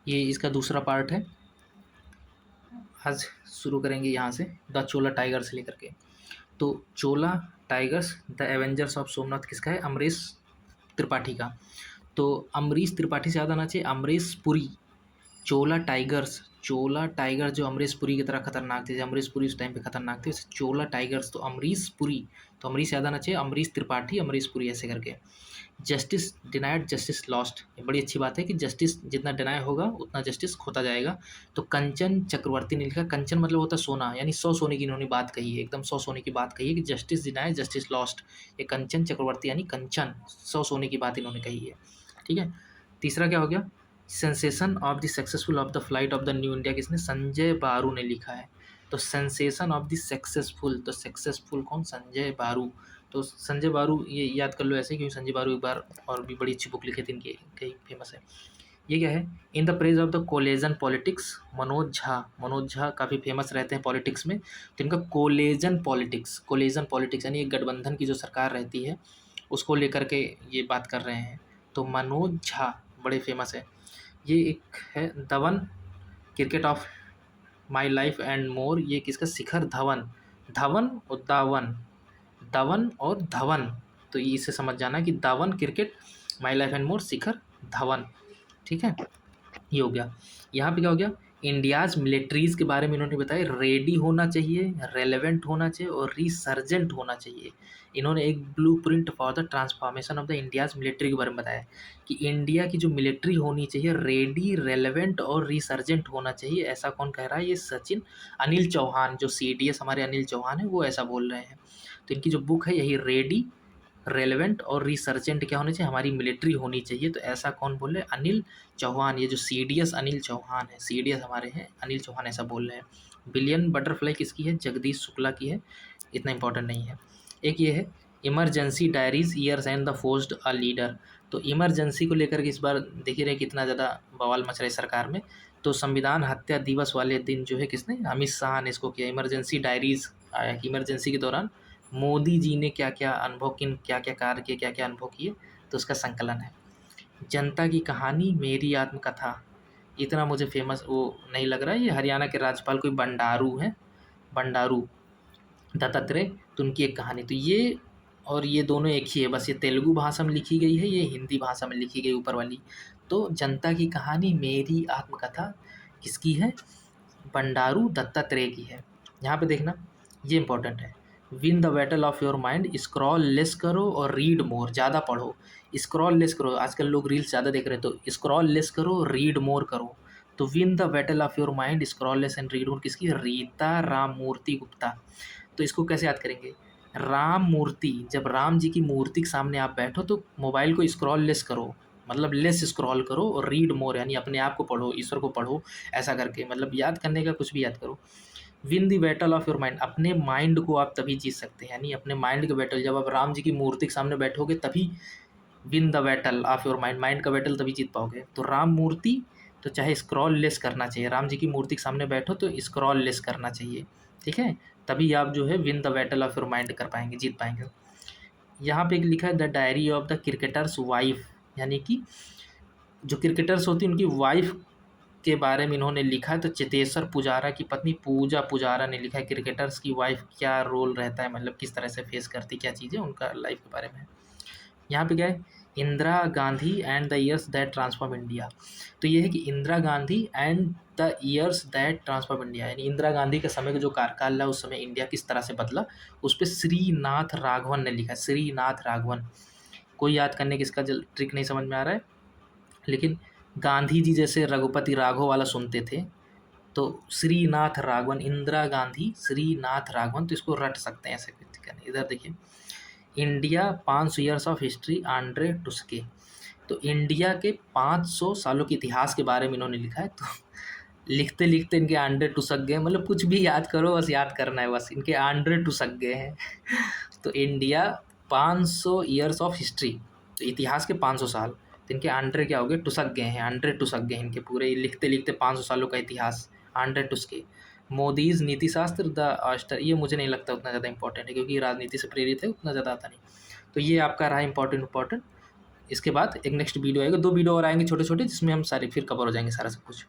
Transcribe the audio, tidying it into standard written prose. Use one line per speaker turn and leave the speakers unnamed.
ये इसका दूसरा पार्ट है। आज शुरू करेंगे यहाँ से, द चोला टाइगर से लेकर के। तो Chola tigers the avengers of Somnath किसका है? अमरीश त्रिपाठी का। तो अमरीश त्रिपाठी से याद आना चाहिए अमरीश पुरी। चोला टाइगर जो अमरीश पुरी की तरह खतरनाक थे, जैसे अमरीश पुरी उस टाइम पे खतरनाक थे, वैसे चोला टाइगर्स तो अमरीश पुरी। तो अमरीश याद आना चाहिए, अमरीश त्रिपाठी, अमरीश पुरी ऐसे करके। जस्टिस डिनाइड जस्टिस लॉस्ट, ये बड़ी अच्छी बात है कि जस्टिस जितना डिनाई होगा उतना जस्टिस खोता जाएगा। तो कंचन चक्रवर्ती ने लिखा, कंचन मतलब होता है सोना, यानी 100 सोने की इन्होंने बात कही है, एकदम 100 सोने की बात कही है कि जस्टिस डिनाइड जस्टिस लॉस्ट। ये कंचन चक्रवर्ती यानी कंचन 100 सोने की बात इन्होंने कही है। ठीक है। तीसरा क्या हो गया? Sensation of the successful of the flight of the new India किसने? संजय बारू ने लिखा है। तो सेंसेशन ऑफ द सक्सेसफुल, तो सक्सेसफुल कौन? संजय बारू। तो संजय बारू ये याद कर लो ऐसे, क्योंकि संजय बारू एक बार और भी बड़ी अच्छी बुक लिखी थी इनकी, कई फेमस है। ये क्या है? In the praise of the collagen politics, Manoj Jha काफ़ी फेमस रहते हैं पॉलिटिक्स में। तो इनका कोलेजन पॉलिटिक्स यानी एक गठबंधन की जो सरकार रहती है उसको लेकर के ये बात कर रहे हैं। तो मनोज झा बड़े फेमस है। ये एक है Dhawan, cricket of my life and मोर, ये किसका? शिखर धवन। धवन और दावन, धवन और धवन, तो ये इसे समझ जाना कि Dhawan cricket, my life and more Shikhar Dhawan. ठीक है, ये हो गया। यहाँ पे क्या हो गया? इंडियाज मिलिट्रीज के बारे में इन्होंने बताया, रेडी होना चाहिए, रेलेवेंट होना चाहिए और रिसर्जेंट होना चाहिए। इन्होंने एक blueprint for the transformation of the India's military के बारे में बताया कि इंडिया की जो मिलिट्री होनी चाहिए रेडी, रेलेवेंट और रिसर्जेंट होना चाहिए। ऐसा कौन कह रहा है? ये सचिन अनिल चौहान, जो CDS हमारे अनिल चौहान है वो ऐसा बोल रहे हैं। तो इनकी जो बुक है यही, रेडी, रेलेवेंट और रिसर्जेंट क्या होनी चाहिए? हमारी मिलिट्री होनी चाहिए। तो ऐसा कौन बोल रहे हैं? अनिल चौहान। ये जो CDS अनिल चौहान है, CDS हमारे हैं अनिल चौहान, ऐसा बोल रहे हैं। बिलियन बटरफ्लाई किसकी है? जगदीश शुक्ला की है, इतना इंपॉर्टेंट नहीं है। एक ये है emergency diaries years and the forced a leader. तो इमरजेंसी को लेकर के इस बार देख ही रहे कितना ज़्यादा बवाल मच रहा है सरकार में। तो संविधान हत्या दिवस वाले दिन जो है किसने? अमित शाह ने इसको किया। इमरजेंसी डायरीज आया कि इमरजेंसी के दौरान मोदी जी ने क्या क्या अनुभव, किन क्या क्या कार्य किए, क्या क्या अनुभव किए, तो उसका संकलन है। जनता की कहानी, मेरी आत्मकथा, इतना मुझे फेमस वो नहीं लग रहा है। ये हरियाणा के राज्यपाल कोई बंडारू हैं, बंडारू दत्तात्रेय, तो उनकी एक कहानी। तो ये और ये दोनों एक ही है, बस ये तेलुगु भाषा में लिखी गई है, ये हिंदी भाषा में लिखी गई ऊपर वाली। तो जनता की कहानी, मेरी आत्मकथा किसकी है? बंडारू दत्तात्रेय की है। यहाँ पे देखना, ये इंपॉर्टेंट है। Win the battle of your mind, scroll less करो और रीड मोर, ज़्यादा पढ़ो। स्क्रॉल लेस करो, आजकल लोग रील्स ज़्यादा देख रहे हैं, तो स्क्रॉल लेस करो, रीड मोर करो। तो win the battle of your mind, scroll less and read more किसकी? रीता राममूर्ति गुप्ता। तो इसको कैसे याद करेंगे? राम मूर्ति, जब राम जी की मूर्ति के सामने आप बैठो तो मोबाइल को स्क्रॉल लेस करो, मतलब लेस स्क्रॉल करो, और रीड मोर यानी अपने आप को पढ़ो, ईश्वर को पढ़ो, ऐसा करके मतलब याद करने का कुछ भी याद करो। Win the battle of your mind, अपने माइंड को आप तभी जीत सकते हैं, यानी अपने माइंड का बैटल, जब आप राम जी की मूर्ति के सामने बैठोगे तभी win the battle of your mind, mind का बैटल तभी जीत पाओगे। तो राम मूर्ति, तो चाहे स्क्रॉल लेस करना चाहिए, राम जी की मूर्ति के सामने बैठो तो स्क्रॉल लेस करना चाहिए। ठीक है, तभी आप जो है win the battle of your mind कर पाएंगे, जीत पाएंगे। यहाँ पे एक लिखा है the diary of the cricketers wife, यानी कि जो क्रिकेटर्स होती है उनकी वाइफ के बारे में इन्होंने लिखा है। तो चेतेश्वर पुजारा की पत्नी पूजा पुजारा ने लिखा है क्रिकेटर्स की वाइफ क्या रोल रहता है, मतलब किस तरह से फेस करती, क्या चीज़ें उनका लाइफ के बारे में है। यहाँ पे क्या है? Indira Gandhi and the years that transform India. तो ये है कि Indira Gandhi and the years that transform India, यानी इंदिरा गांधी के समय का जो कार्यकाल है उस समय इंडिया किस तरह से बदला, उस पर श्रीनाथ राघवन ने लिखा है। श्रीनाथ राघवन, कोई याद करने की इसका ट्रिक नहीं समझ में आ रहा है, लेकिन गांधी जी जैसे रघुपति राघव वाला सुनते थे, तो श्रीनाथ राघवन, इंदिरा गांधी श्रीनाथ राघवन, तो इसको रट सकते हैं ऐसे कुछ। इधर देखिए, India 500 years of history, Audrey Truschke. तो इंडिया के 500 सालों के इतिहास के बारे में इन्होंने लिखा है। तो लिखते लिखते इनके आंड्रे टुसक गए, मतलब कुछ भी याद करो, बस याद करना है, बस इनके आंड्रे टुसक गए हैं। तो इंडिया 500 ईयर्स ऑफ हिस्ट्री, तो इतिहास के 500 साल, तो इनके आंड्रे क्या हो गए? टुसक गए हैं, आंड्रे टुसक गए इनके पूरे, लिखते लिखते 500 सालों का इतिहास, आंड्रे टुस्के। मोदीज नीति शास्त्र द आस्टर, ये मुझे नहीं लगता उतना ज़्यादा इंपॉर्टेंट है, क्योंकि राजनीति से प्रेरित है, उतना ज़्यादा आता नहीं। तो ये आपका रहा इंपॉर्टेंट। इसके बाद एक नेक्स्ट वीडियो आएगा, 2 वीडियो और आएँगे छोटे-छोटे, जिसमें हम सारे फिर कवर हो जाएँगे सारा सब कुछ।